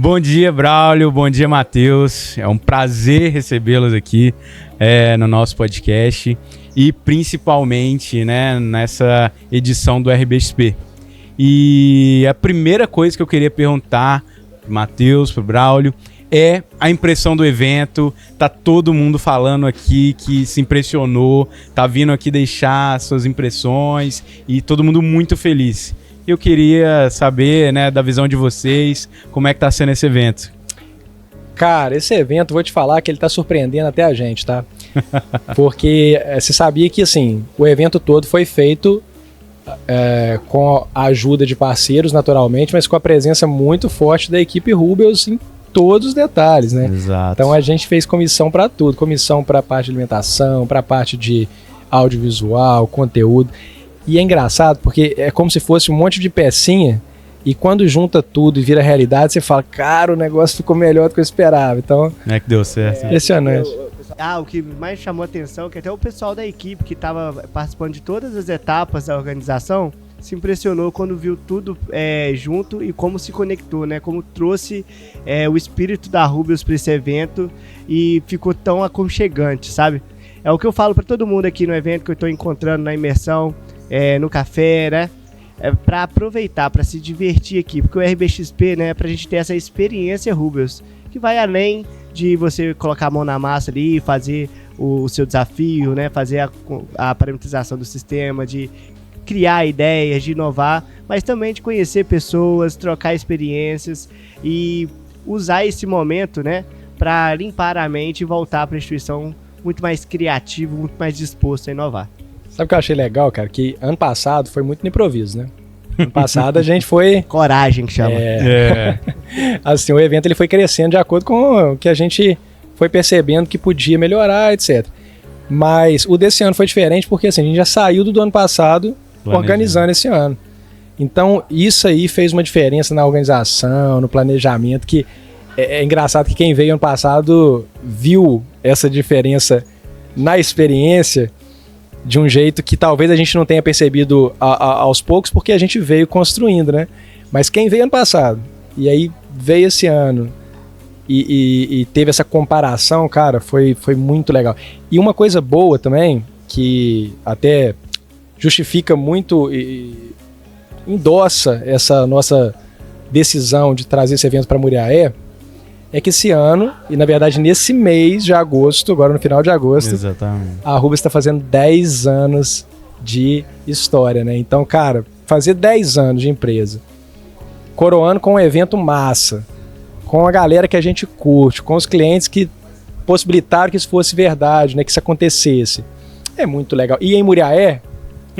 Bom dia, Braulio. Bom dia, Matheus. É um prazer recebê-los aqui no nosso podcast e principalmente, né, nessa edição do RBXP. E a primeira coisa que eu queria perguntar pro Matheus, pro Braulio, é a impressão do evento. Tá todo mundo falando aqui que se impressionou, tá vindo aqui deixar suas impressões e todo mundo muito feliz. Eu queria saber, né, da visão de vocês, como é que tá sendo esse evento. Cara, esse evento, vou te falar que ele tá surpreendendo até a gente, tá? Porque você sabia que, assim, o evento todo foi feito com a ajuda de parceiros, naturalmente, mas com a presença muito forte da equipe Rubens em todos os detalhes, né? Exato. Então a gente fez comissão para tudo, comissão para a parte de alimentação, para a parte de audiovisual, conteúdo. E é engraçado porque é como se fosse um monte de pecinha e quando junta tudo e vira realidade, você fala, cara, o negócio ficou melhor do que eu esperava. Então, é que deu certo. Impressionante. O que mais chamou a atenção é que até o pessoal da equipe que estava participando de todas as etapas da organização se impressionou quando viu tudo junto e como se conectou, né? Como trouxe o espírito da Rubens para esse evento e ficou tão aconchegante, sabe? É o que eu falo para todo mundo aqui no evento que eu estou encontrando na imersão, no café, né? Para aproveitar, para se divertir aqui, porque o RBXP, né, é pra gente ter essa experiência Rubens, que vai além de você colocar a mão na massa ali, fazer o seu desafio, né, fazer a parametrização do sistema, de criar ideias, de inovar, mas também de conhecer pessoas, trocar experiências e usar esse momento, né, para limpar a mente e voltar para a instituição muito mais criativo, muito mais disposto a inovar. Sabe o que eu achei legal, cara? Que ano passado foi muito no improviso, né? Ano passado a gente foi... Coragem que chama. Assim, o evento ele foi crescendo de acordo com o que a gente foi percebendo que podia melhorar, etc. Mas o desse ano foi diferente porque assim, a gente já saiu do ano passado organizando esse ano. Então isso aí fez uma diferença na organização, no planejamento, que é engraçado que quem veio ano passado viu essa diferença na experiência de um jeito que talvez a gente não tenha percebido aos poucos, porque a gente veio construindo, né? Mas quem veio ano passado, e aí veio esse ano, e teve essa comparação, cara, foi muito legal. E uma coisa boa também, que até justifica muito e endossa essa nossa decisão de trazer esse evento para Muriaé, é que esse ano, e na verdade nesse mês de agosto, agora no final de agosto, exatamente, a Rubens está fazendo 10 anos de história, né? Então, cara, fazer 10 anos de empresa, coroando com um evento massa, com a galera que a gente curte, com os clientes que possibilitaram que isso fosse verdade, né? Que isso acontecesse. É muito legal. E em Muriaé,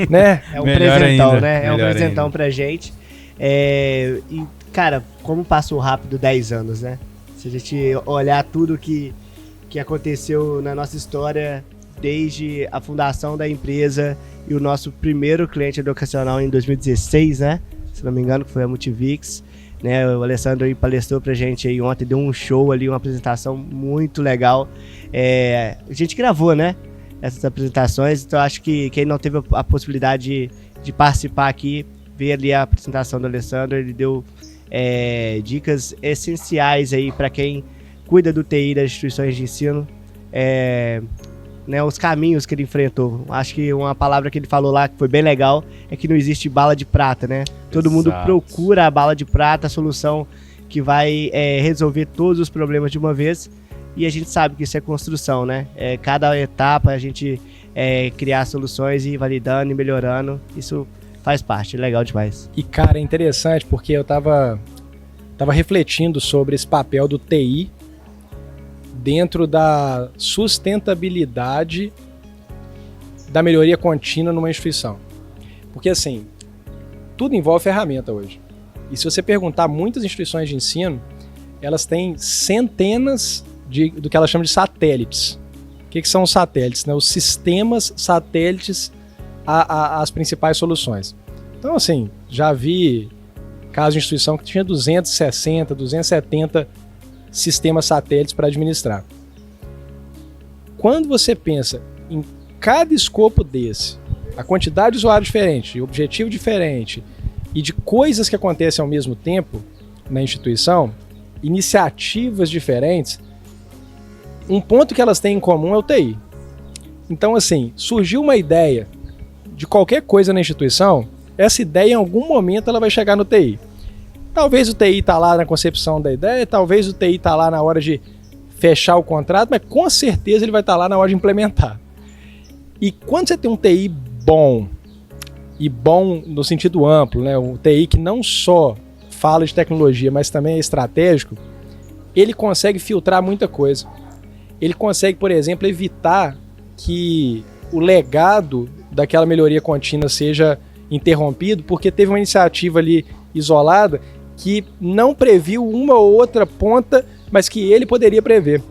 né? É um presentão, ainda, né? É um presentão ainda pra gente. E, cara, como passou rápido 10 anos, né? Se a gente olhar tudo que aconteceu na nossa história, desde a fundação da empresa e o nosso primeiro cliente educacional em 2016, né? Se não me engano, que foi a Multivix, né? O Alessandro aí palestrou pra gente aí ontem, deu um show ali, uma apresentação muito legal. A gente gravou, né? Essas apresentações, então acho que quem não teve a possibilidade de participar aqui, ver ali a apresentação do Alessandro, ele deu dicas essenciais aí para quem cuida do TI das instituições de ensino, né, os caminhos que ele enfrentou. Acho que uma palavra que ele falou lá que foi bem legal é que não existe bala de prata, né? Todo mundo procura a bala de prata, a solução que vai resolver todos os problemas de uma vez, e a gente sabe que isso é construção, né? Cada etapa a gente criar soluções e ir validando e melhorando, isso faz parte, legal demais. E, cara, é interessante porque eu tava refletindo sobre esse papel do TI dentro da sustentabilidade da melhoria contínua numa instituição. Porque, assim, tudo envolve ferramenta hoje. E se você perguntar, muitas instituições de ensino, elas têm centenas do que elas chamam de satélites. O que são os satélites? Né? Os sistemas satélites as principais soluções. Então, assim, já vi casos de instituição que tinha 260, 270 sistemas satélites para administrar. Quando você pensa em cada escopo desse, a quantidade de usuários diferente, objetivo diferente e de coisas que acontecem ao mesmo tempo na instituição, iniciativas diferentes, um ponto que elas têm em comum é o TI. Então, assim, surgiu uma ideia de qualquer coisa na instituição, essa ideia em algum momento ela vai chegar no TI. Talvez o TI está lá na concepção da ideia, talvez o TI está lá na hora de fechar o contrato, mas com certeza ele vai estar lá na hora de implementar. E quando você tem um TI bom, e bom no sentido amplo, né, um TI que não só fala de tecnologia, mas também é estratégico, ele consegue filtrar muita coisa. Ele consegue, por exemplo, evitar que o legado daquela melhoria contínua seja interrompido, porque teve uma iniciativa ali isolada que não previu uma ou outra ponta, mas que ele poderia prever.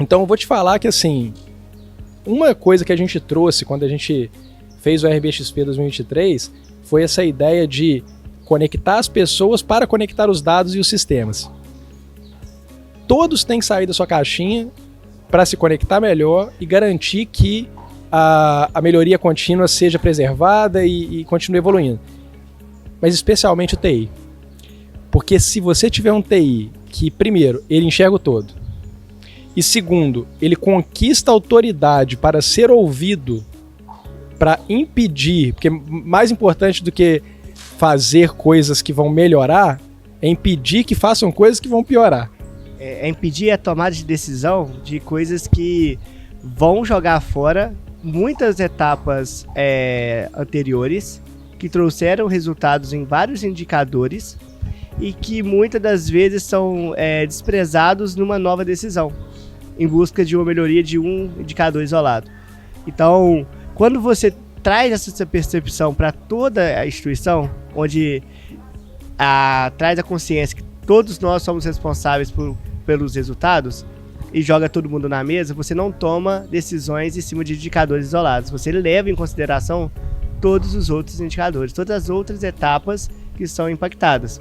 Então eu vou te falar que, assim, uma coisa que a gente trouxe quando a gente fez o RBXP 2023 foi essa ideia de conectar as pessoas para conectar os dados e os sistemas. Todos têm que sair da sua caixinha para se conectar melhor e garantir que a melhoria contínua seja preservada e continue evoluindo. Mas especialmente o TI. Porque se você tiver um TI que, primeiro, ele enxerga o todo, e segundo, ele conquista autoridade para ser ouvido, para impedir, porque mais importante do que fazer coisas que vão melhorar, é impedir que façam coisas que vão piorar. É impedir a tomada de decisão de coisas que vão jogar fora muitas etapas anteriores, que trouxeram resultados em vários indicadores e que muitas das vezes são desprezados numa nova decisão, em busca de uma melhoria de um indicador isolado. Então, quando você traz essa percepção para toda a instituição, onde traz a consciência que todos nós somos responsáveis pelos resultados e joga todo mundo na mesa, você não toma decisões em cima de indicadores isolados. Você leva em consideração todos os outros indicadores, todas as outras etapas que são impactadas.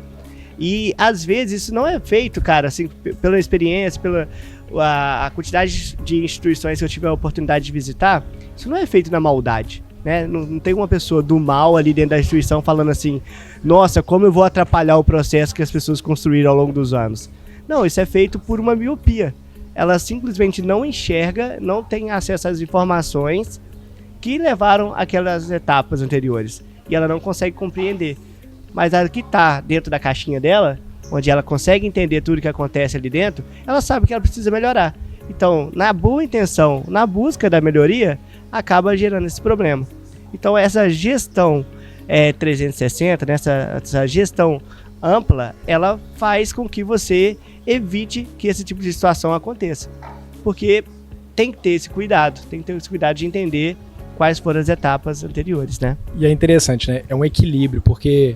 E, às vezes, isso não é feito, cara, assim, pela experiência, pela a quantidade de instituições que eu tive a oportunidade de visitar, isso não é feito na maldade, né? Não tem uma pessoa do mal ali dentro da instituição falando assim, nossa, como eu vou atrapalhar o processo que as pessoas construíram ao longo dos anos. Não, isso é feito por uma miopia. Ela simplesmente não enxerga, não tem acesso às informações que levaram aquelas etapas anteriores. E ela não consegue compreender. Mas a que está dentro da caixinha dela, onde ela consegue entender tudo que acontece ali dentro, ela sabe que ela precisa melhorar. Então, na boa intenção, na busca da melhoria, acaba gerando esse problema. Então, essa gestão 360, né, essa gestão ampla, ela faz com que você evite que esse tipo de situação aconteça. Porque tem que ter esse cuidado, de entender quais foram as etapas anteriores, né? E é interessante, né? É um equilíbrio, porque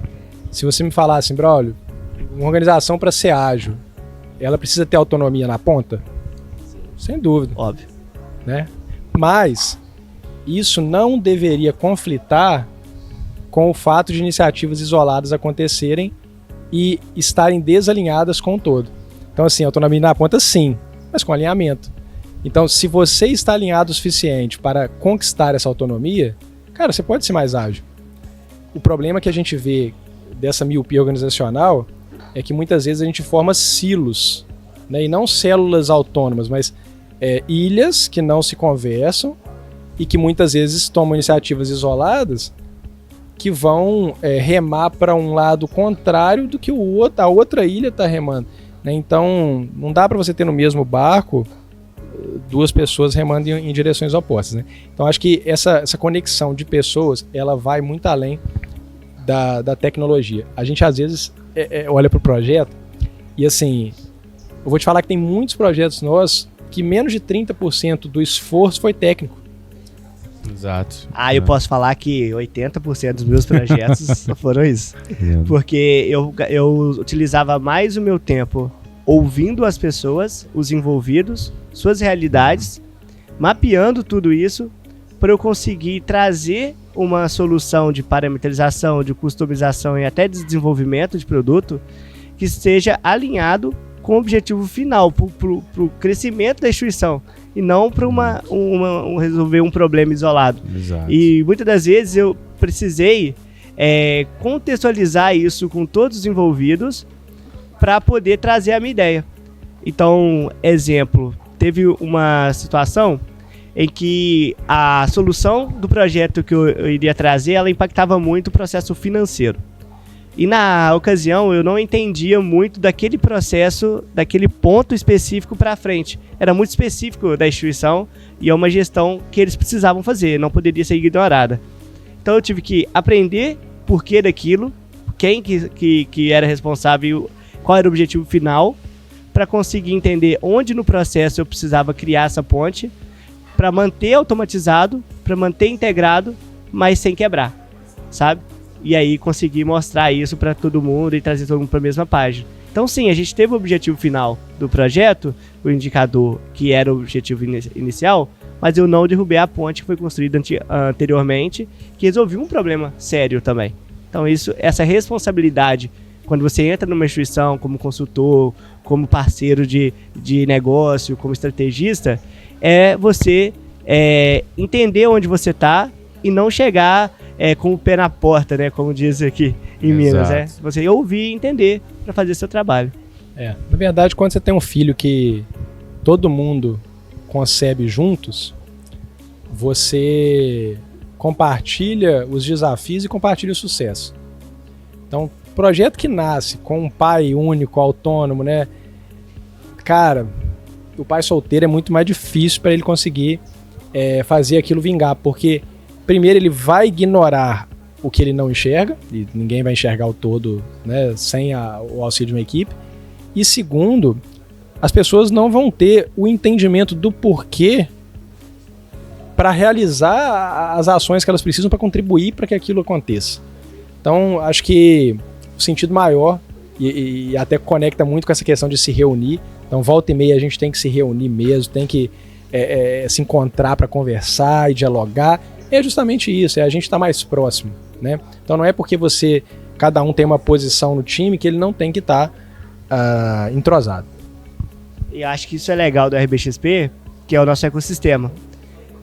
se você me falar assim, Braulio, uma organização para ser ágil, ela precisa ter autonomia na ponta? Sim. Sem dúvida. Óbvio. Né? Mas isso não deveria conflitar com o fato de iniciativas isoladas acontecerem e estarem desalinhadas com o todo. Então, assim, autonomia na ponta, sim, mas com alinhamento. Então, se você está alinhado o suficiente para conquistar essa autonomia, cara, você pode ser mais ágil. O problema que a gente vê dessa miopia organizacional é que muitas vezes a gente forma silos, né? E não células autônomas, mas ilhas que não se conversam e que muitas vezes tomam iniciativas isoladas que vão remar para um lado contrário do que a outra ilha está remando, né? Então, não dá para você ter no mesmo barco duas pessoas remando em direções opostas, né? Então, acho que essa conexão de pessoas, ela vai muito além da tecnologia. A gente, às vezes, olha para o projeto e, assim, eu vou te falar que tem muitos projetos nossos que menos de 30% do esforço foi técnico. Exato. Eu posso falar que 80% dos meus projetos foram isso. Porque eu utilizava mais o meu tempo ouvindo as pessoas, os envolvidos, suas realidades, mapeando tudo isso para eu conseguir trazer uma solução de parametrização, de customização e até de desenvolvimento de produto que esteja alinhado com o objetivo final, para o crescimento da instituição e não para resolver um problema isolado. Exato. E muitas das vezes eu precisei contextualizar isso com todos os envolvidos para poder trazer a minha ideia. Então, exemplo, teve uma situação em que a solução do projeto que eu iria trazer, ela impactava muito o processo financeiro. E na ocasião eu não entendia muito daquele processo, daquele ponto específico para frente. Era muito específico da instituição e é uma gestão que eles precisavam fazer, não poderia ser ignorada. Então eu tive que aprender por que daquilo, quem que era responsável, qual era o objetivo final, para conseguir entender onde no processo eu precisava criar essa ponte, para manter automatizado, para manter integrado, mas sem quebrar, sabe? E aí conseguir mostrar isso para todo mundo e trazer todo mundo para a mesma página. Então sim, a gente teve o objetivo final do projeto, o indicador que era o objetivo inicial, mas eu não derrubei a ponte que foi construída anteriormente, que resolveu um problema sério também. Então essa responsabilidade, quando você entra numa instituição como consultor, como parceiro de negócio, como estrategista, é você entender onde você está e não chegar com o pé na porta, né? Como diz aqui em Minas, né? Você ouvir e entender para fazer seu trabalho. Na verdade, quando você tem um filho que todo mundo concebe juntos, você compartilha os desafios e compartilha o sucesso. Então, projeto que nasce com um pai único, autônomo, né? Cara, o pai solteiro é muito mais difícil para ele conseguir fazer aquilo vingar, porque primeiro ele vai ignorar o que ele não enxerga, e ninguém vai enxergar o todo, né, sem o auxílio de uma equipe. E segundo, as pessoas não vão ter o entendimento do porquê para realizar as ações que elas precisam para contribuir para que aquilo aconteça. Então, acho que o sentido maior, e até conecta muito com essa questão de se reunir. Então, volta e meia a gente tem que se reunir mesmo, tem que se encontrar para conversar e dialogar. É justamente isso, a gente estar mais próximo, né? Então não é porque cada um tem uma posição no time que ele não tem que estar entrosado. E acho que isso é legal do RBXP, que é o nosso ecossistema.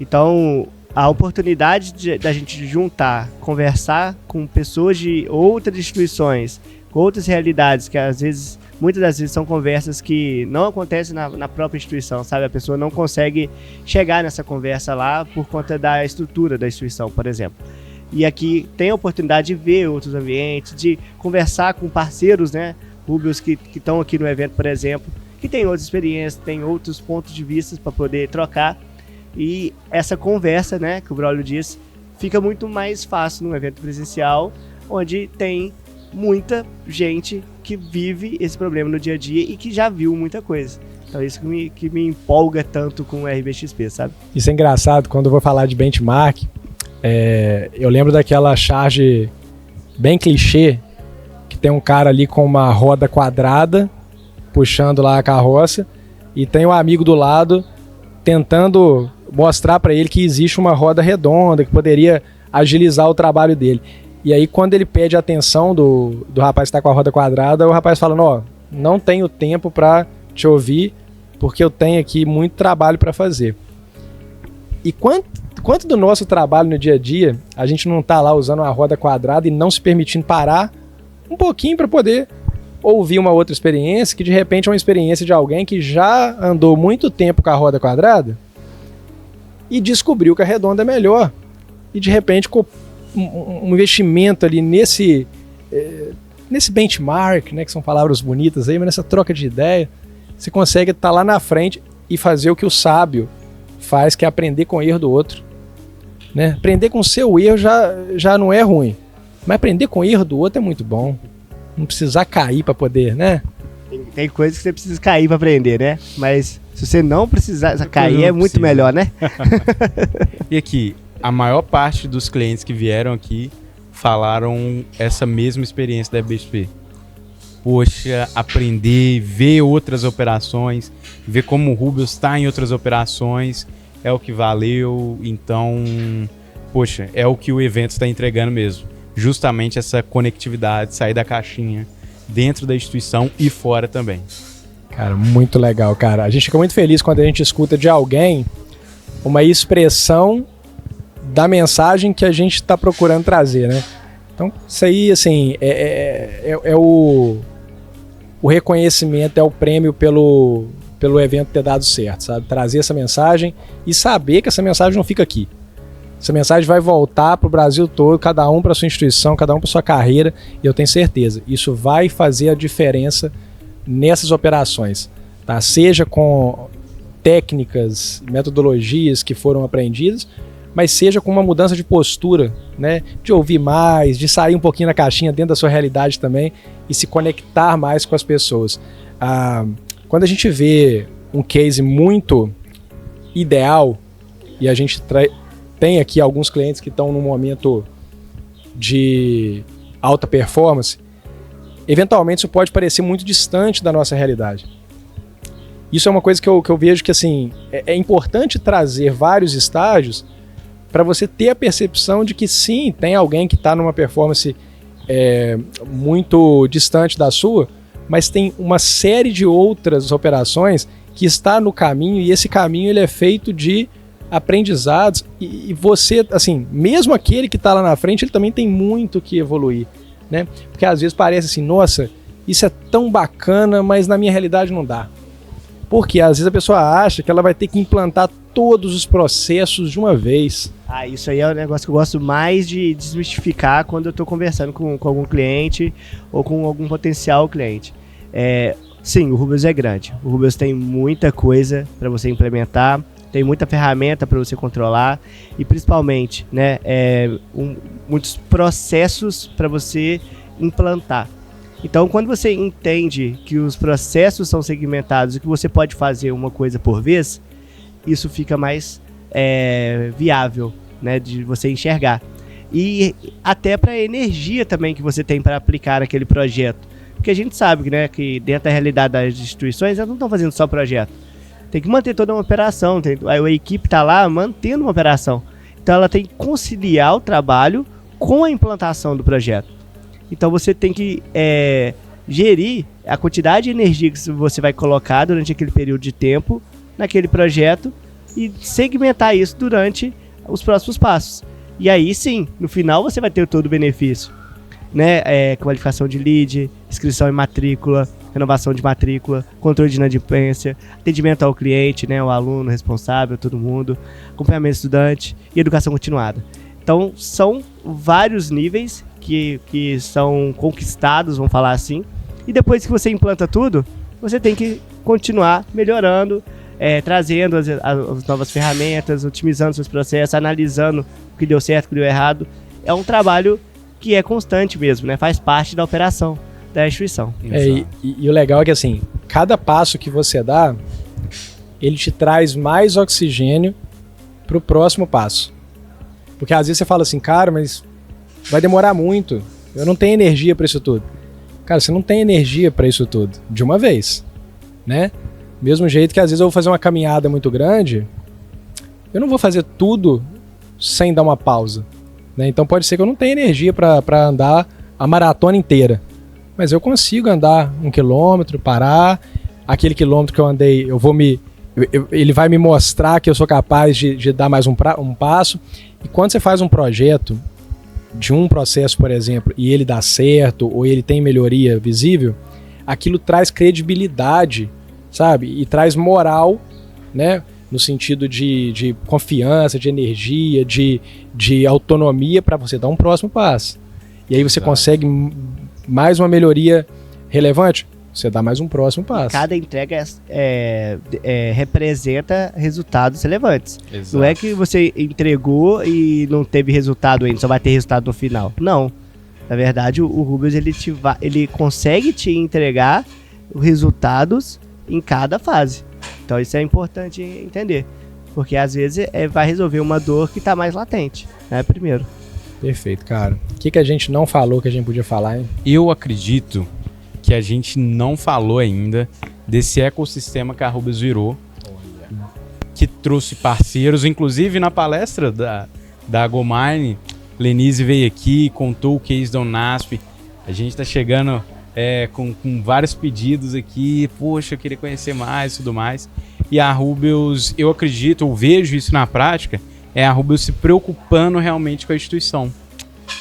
Então a oportunidade da gente juntar, conversar com pessoas de outras instituições, com outras realidades, que muitas das vezes são conversas que não acontecem na própria instituição, sabe? A pessoa não consegue chegar nessa conversa lá por conta da estrutura da instituição, por exemplo. E aqui tem a oportunidade de ver outros ambientes, de conversar com parceiros, né? Rúbios que estão aqui no evento, por exemplo, que tem outras experiências, tem outros pontos de vista para poder trocar. E essa conversa, né, que o Braulio disse, fica muito mais fácil num evento presencial, onde tem muita gente que vive esse problema no dia a dia e que já viu muita coisa. Então isso que me empolga tanto com o RBXP, sabe? Isso é engraçado, quando eu vou falar de benchmark, eu lembro daquela charge bem clichê, que tem um cara ali com uma roda quadrada, puxando lá a carroça, e tem um amigo do lado tentando mostrar para ele que existe uma roda redonda, que poderia agilizar o trabalho dele. E aí, quando ele pede a atenção do rapaz que está com a roda quadrada, o rapaz fala, não tenho tempo para te ouvir, porque eu tenho aqui muito trabalho para fazer. E quanto do nosso trabalho no dia a dia, a gente não está lá usando uma roda quadrada e não se permitindo parar um pouquinho para poder ouvir uma outra experiência, que de repente é uma experiência de alguém que já andou muito tempo com a roda quadrada e descobriu que a redonda é melhor. E de repente, com um investimento ali nesse benchmark, né, que são palavras bonitas aí, mas nessa troca de ideia, você consegue estar lá na frente e fazer o que o sábio faz, que é aprender com o erro do outro. Né? Aprender com o seu erro já não é ruim, mas aprender com o erro do outro é muito bom. Não precisar cair para poder, né? Tem coisas que você precisa cair para aprender, né? Mas se você não precisar cair, é muito melhor, né? E aqui, a maior parte dos clientes que vieram aqui falaram essa mesma experiência da RBXP. Poxa, aprender, ver outras operações, ver como o Rubius está em outras operações, é o que valeu. Então, poxa, é o que o evento está entregando mesmo. Justamente essa conectividade, sair da caixinha dentro da instituição e fora também. Cara, muito legal, cara. A gente fica muito feliz quando a gente escuta de alguém uma expressão da mensagem que a gente está procurando trazer, né? Então, isso aí, assim, é o o reconhecimento, é o prêmio pelo evento ter dado certo, sabe? Trazer essa mensagem e saber que essa mensagem não fica aqui. Essa mensagem vai voltar para o Brasil todo, cada um para sua instituição, cada um para sua carreira, e eu tenho certeza, isso vai fazer a diferença nessas operações, tá? Seja com técnicas, metodologias que foram aprendidas, mas seja com uma mudança de postura, né? De ouvir mais, de sair um pouquinho da caixinha dentro da sua realidade também e se conectar mais com as pessoas. Quando a gente vê um case muito ideal, e a gente tem aqui alguns clientes que estão num momento de alta performance, eventualmente isso pode parecer muito distante da nossa realidade. Isso é uma coisa que eu vejo que assim, é importante trazer vários estágios para você ter a percepção de que sim, tem alguém que está numa performance muito distante da sua, mas tem uma série de outras operações que está no caminho, e esse caminho ele é feito de aprendizados, e você, assim, mesmo aquele que está lá na frente, ele também tem muito que evoluir, né? Porque às vezes parece assim, nossa, isso é tão bacana, mas na minha realidade não dá. Porque às vezes a pessoa acha que ela vai ter que implantar todos os processos de uma vez. Isso aí é o negócio que eu gosto mais de desmistificar quando eu estou conversando com algum cliente ou com algum potencial cliente. Sim, o Rubens é grande. O Rubens tem muita coisa para você implementar, tem muita ferramenta para você controlar e principalmente, né, muitos processos para você implantar. Então, quando você entende que os processos são segmentados e que você pode fazer uma coisa por vez, isso fica mais viável, né, de você enxergar. E até para a energia também que você tem para aplicar aquele projeto. Porque a gente sabe, né, que dentro da realidade das instituições, elas não estão fazendo só projeto. Tem que manter toda uma operação, a equipe está lá mantendo uma operação. Então ela tem que conciliar o trabalho com a implantação do projeto. Então você tem que gerir a quantidade de energia que você vai colocar durante aquele período de tempo naquele projeto e segmentar isso durante os próximos passos. E aí sim, no final você vai ter todo o benefício, né? Qualificação de lead, inscrição em matrícula, renovação de matrícula, controle de inadimplência, atendimento ao cliente, né? O aluno responsável, todo mundo, acompanhamento do estudante e educação continuada. Então são vários níveis que são conquistados, vamos falar assim, e depois que você implanta tudo, você tem que continuar melhorando, trazendo as novas ferramentas, otimizando seus processos, analisando o que deu certo, o que deu errado. É um trabalho que é constante mesmo, né? Faz parte da operação da instituição. E o legal é que assim, cada passo que você dá, ele te traz mais oxigênio para o próximo passo. Porque às vezes você fala assim, cara, mas vai demorar muito, eu não tenho energia para isso tudo. Cara, você não tem energia para isso tudo de uma vez, né? Mesmo jeito que às vezes eu vou fazer uma caminhada muito grande, eu não vou fazer tudo sem dar uma pausa, né? Então pode ser que eu não tenha energia para andar a maratona inteira, mas eu consigo andar 1 quilômetro, parar, aquele quilômetro que eu andei, ele vai me mostrar que eu sou capaz de dar mais um passo. E quando você faz um projeto de um processo, por exemplo, e ele dá certo, ou ele tem melhoria visível, aquilo traz credibilidade, sabe? E traz moral, né? No sentido de confiança, de energia, de autonomia para você dar um próximo passo. E aí você consegue mais uma melhoria relevante, você dá mais um próximo passo. Cada entrega representa resultados relevantes. Exato. Não é que você entregou e não teve resultado ainda, só vai ter resultado no final. Não. Na verdade, o Rubens ele consegue te entregar resultados em cada fase. Então isso é importante entender. Porque às vezes vai resolver uma dor que está mais latente, né? Primeiro. Perfeito, cara. O que a gente não falou que a gente podia falar, hein? Eu acredito que a gente não falou ainda desse ecossistema que a Rubens virou, que trouxe parceiros, inclusive na palestra da GoMine, Lenise veio aqui, contou o case da Unasp. A gente está chegando com vários pedidos aqui, poxa, eu queria conhecer mais e tudo mais. E a Rubens, eu acredito, eu vejo isso na prática, a Rubens se preocupando realmente com a instituição.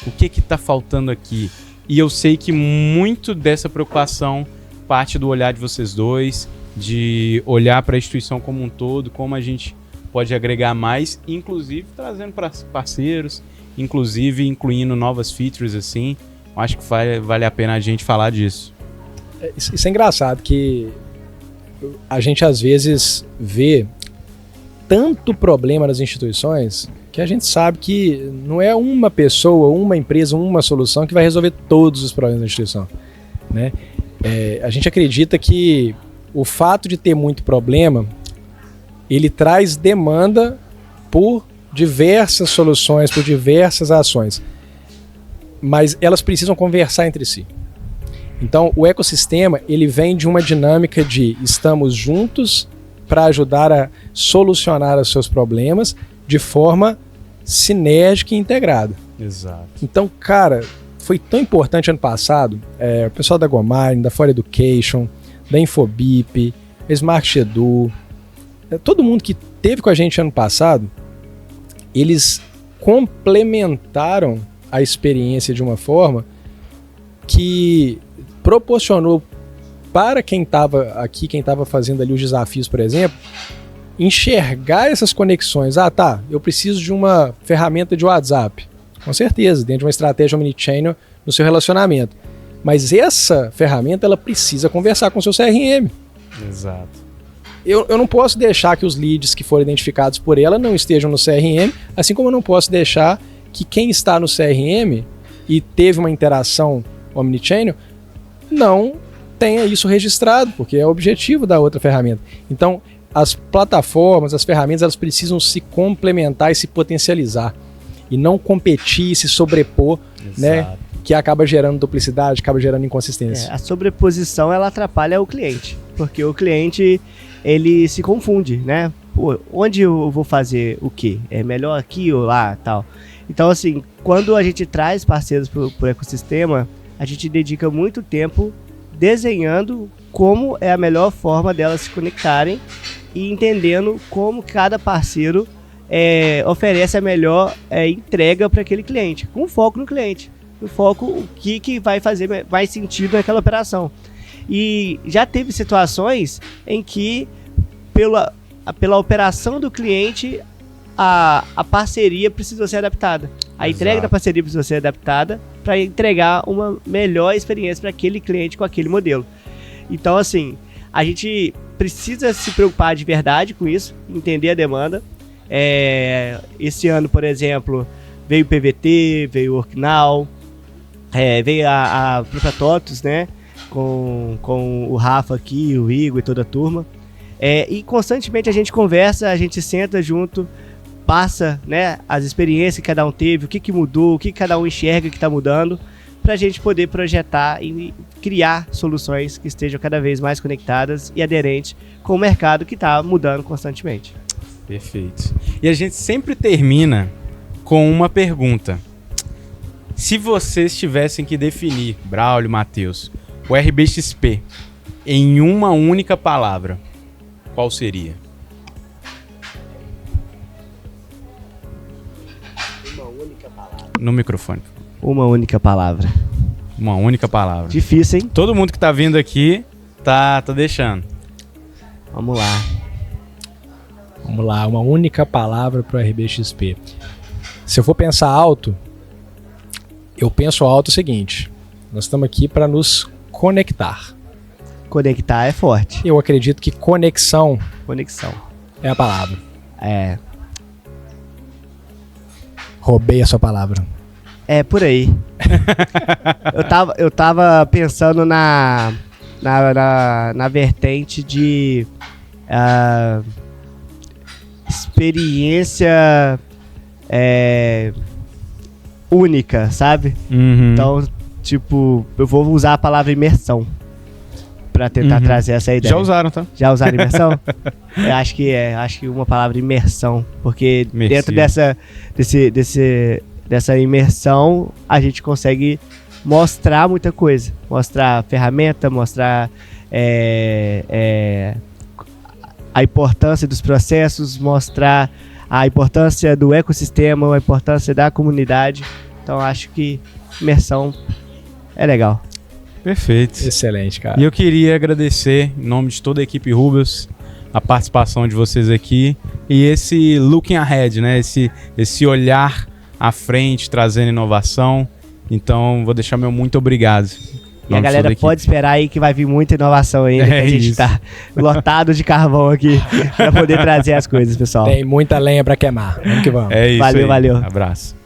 O que está faltando aqui? E eu sei que muito dessa preocupação parte do olhar de vocês dois, de olhar para a instituição como um todo, como a gente pode agregar mais, inclusive trazendo para parceiros, inclusive incluindo novas features assim. Acho que vale a pena a gente falar disso. Isso é engraçado, que a gente às vezes vê tanto problema nas instituições que a gente sabe que não é uma pessoa, uma empresa, uma solução que vai resolver todos os problemas da instituição, né? A gente acredita que o fato de ter muito problema, ele traz demanda por diversas soluções, por diversas ações, mas elas precisam conversar entre si. Então, o ecossistema, ele vem de uma dinâmica de estamos juntos para ajudar a solucionar os seus problemas de forma sinérgica e integrada. Exato. Então, cara, foi tão importante ano passado, o pessoal da Gomine, da For Education, da Infobip, Smart Edu, todo mundo que teve com a gente ano passado, eles complementaram a experiência de uma forma que proporcionou para quem estava aqui, quem estava fazendo ali os desafios, por exemplo, enxergar essas conexões. Ah, tá, eu preciso de uma ferramenta de WhatsApp. Com certeza, dentro de uma estratégia omnichannel no seu relacionamento. Mas essa ferramenta, ela precisa conversar com o seu CRM. Exato. Eu não posso deixar que os leads que foram identificados por ela não estejam no CRM, assim como eu não posso deixar que quem está no CRM e teve uma interação omnichannel não tenha isso registrado, porque é o objetivo da outra ferramenta. Então, as plataformas, as ferramentas, elas precisam se complementar e se potencializar, e não competir e se sobrepor, né? Que acaba gerando duplicidade, acaba gerando inconsistência. A sobreposição, ela atrapalha o cliente, porque o cliente, ele se confunde, né? Pô, onde eu vou fazer o quê? É melhor aqui ou lá, tal. Então, assim, quando a gente traz parceiros pro ecossistema, a gente dedica muito tempo desenhando como é a melhor forma delas se conectarem e entendendo como cada parceiro oferece a melhor entrega para aquele cliente, com foco no cliente, com foco o que vai fazer mais sentido naquela operação. E já teve situações em que, pela operação do cliente, a parceria precisou ser adaptada. A entrega da parceria precisou ser adaptada para entregar uma melhor experiência para aquele cliente com aquele modelo. Então, assim, a gente precisa se preocupar de verdade com isso, entender a demanda. Esse ano, por exemplo, veio o PVT, veio o WorkNow, veio a própria TOTUS, né? Com o Rafa aqui, o Igor e toda a turma. E constantemente a gente conversa, a gente senta junto, passa, né, as experiências que cada um teve, o que mudou, o que cada um enxerga que está mudando, para a gente poder projetar e criar soluções que estejam cada vez mais conectadas e aderentes com o mercado que está mudando constantemente. Perfeito. E a gente sempre termina com uma pergunta. Se vocês tivessem que definir, Braulio, Matheus, o RBXP em uma única palavra, qual seria? Uma única palavra. No microfone. Uma única palavra. Uma única palavra. Difícil, hein? Todo mundo que tá vindo aqui tá deixando. Vamos lá. Vamos lá, uma única palavra para o RBXP. Se eu for pensar alto, eu penso alto o seguinte: nós estamos aqui para nos conectar. Conectar é forte. Eu acredito que conexão é a palavra. Roubei a sua palavra. Por aí. eu tava pensando na vertente de experiência única, sabe? Uhum. Então, tipo, eu vou usar a palavra imersão pra tentar trazer essa ideia. Já usaram, tá? Já usaram imersão? Eu acho que uma palavra imersão, porque Imersivo. dentro dessa imersão a gente consegue mostrar muita coisa, mostrar ferramenta, mostrar a importância dos processos, mostrar a importância do ecossistema, a importância da comunidade. Então acho que imersão é legal. Perfeito. Excelente, cara. E eu queria agradecer, em nome de toda a equipe Rubens, a participação de vocês aqui e esse looking ahead, né? Esse olhar à frente, trazendo inovação. Então, vou deixar meu muito obrigado. E a galera pode esperar aí que vai vir muita inovação ainda, que a gente tá lotado de carvão aqui pra poder trazer as coisas, pessoal. Tem muita lenha pra queimar. Vamos que vamos. É isso. Valeu, aí. valeu. Abraço.